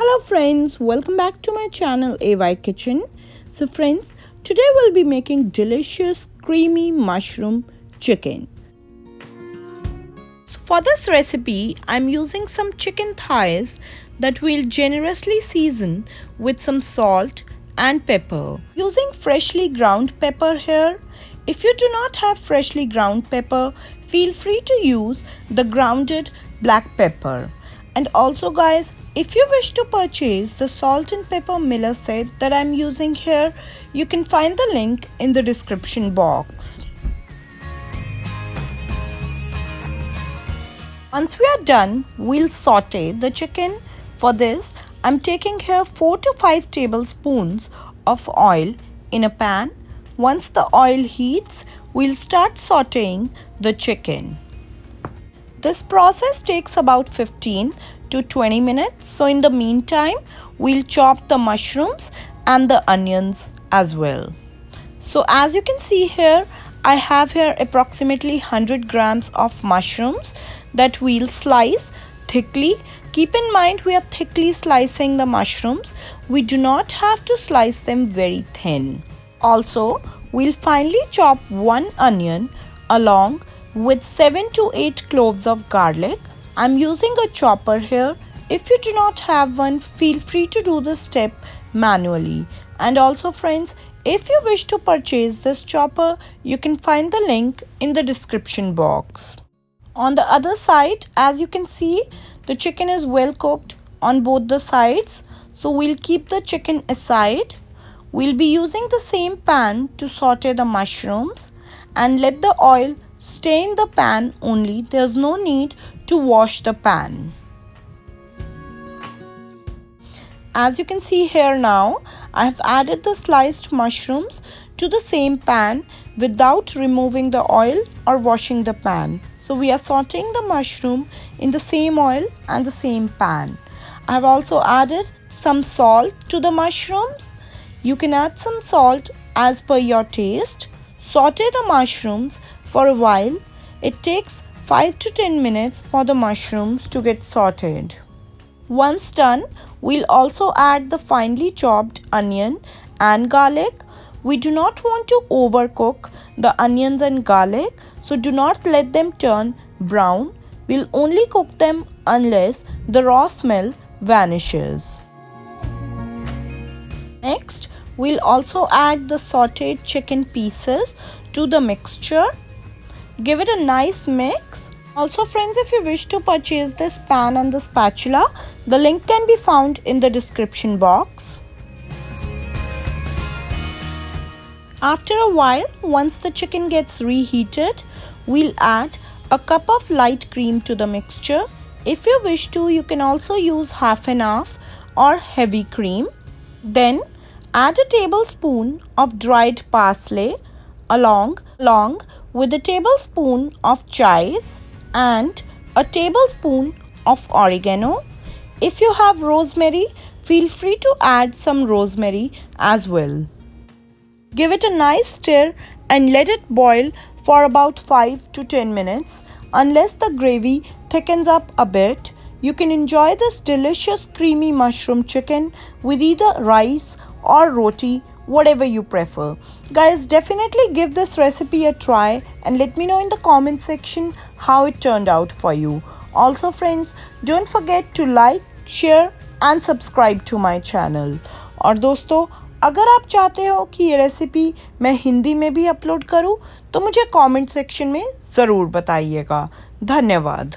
Hello friends, welcome back to my channel AY Kitchen. So friends, today we'll be making delicious creamy mushroom chicken. So for this recipe, I'm using some chicken thighs that we'll generously season with some salt and pepper. Using freshly ground pepper here. If you do not have freshly ground pepper, feel free to use the grounded black pepper. And also guys, if you wish to purchase the salt and pepper Miller set that I'm using here, you can find the link in the description box. Once we are done, we'll saute the chicken. For this, I'm taking here 4 to 5 tablespoons of oil in a pan. Once the oil heats, we'll start sauteing the chicken. This process takes about 15 to 20 minutes. So in the meantime, we'll chop the mushrooms and the onions as well. So as you can see here, I have here approximately 100 grams of mushrooms that we'll slice thickly. Keep in mind we are thickly slicing the mushrooms. We do not have to slice them very thin. Also, we'll finely chop one onion along with 7 to 8 cloves of garlic. I'm using a chopper here. If you do not have one, feel free to do this step manually. And also friends, if you wish to purchase this chopper, you can find the link in the description box. On the other side, as you can see, the chicken is well cooked on both the sides. So we'll keep the chicken aside. We'll be using the same pan to saute the mushrooms and let the oil stay in the pan only. There's no need to wash the pan. As you can see here now, I have added the sliced mushrooms to the same pan without removing the oil or washing the pan. So we are sauteing the mushroom in the same oil and the same pan. I have also added some salt to the mushrooms. You can add some salt as per your taste. Saute the mushrooms for a while. It takes 5 to 10 minutes for the mushrooms to get sauteed. Once done, we'll also add the finely chopped onion and garlic. We do not want to overcook the onions and garlic, so do not let them turn brown. We'll only cook them unless the raw smell vanishes. Next, we'll also add the sauteed chicken pieces to the mixture. Give it a nice mix. Also friends, if you wish to purchase this pan and the spatula, the link can be found in the description box. After a while, once the chicken gets reheated, we'll add a cup of light cream to the mixture. If you wish to, you can also use half and half or heavy cream. Then add a tablespoon of dried parsley along with a tablespoon of chives and a tablespoon of oregano. If you have rosemary, feel free to add some rosemary as well. Give it a nice stir and let it boil for about 5 to 10 minutes. Unless the gravy thickens up a bit, you can enjoy this delicious creamy mushroom chicken with either rice or roti, whatever you prefer. Guys, definitely give this recipe a try and let me know in the comment section how it turned out for you. Also friends, don't forget to like, share and subscribe to my channel. और दोस्तों, अगर आप चाहते हो कि ये recipe मैं हिंदी में भी अपलोड करूं, तो मुझे कमेंट सेक्शन में ज़रूर बताइएगा। धन्यवाद।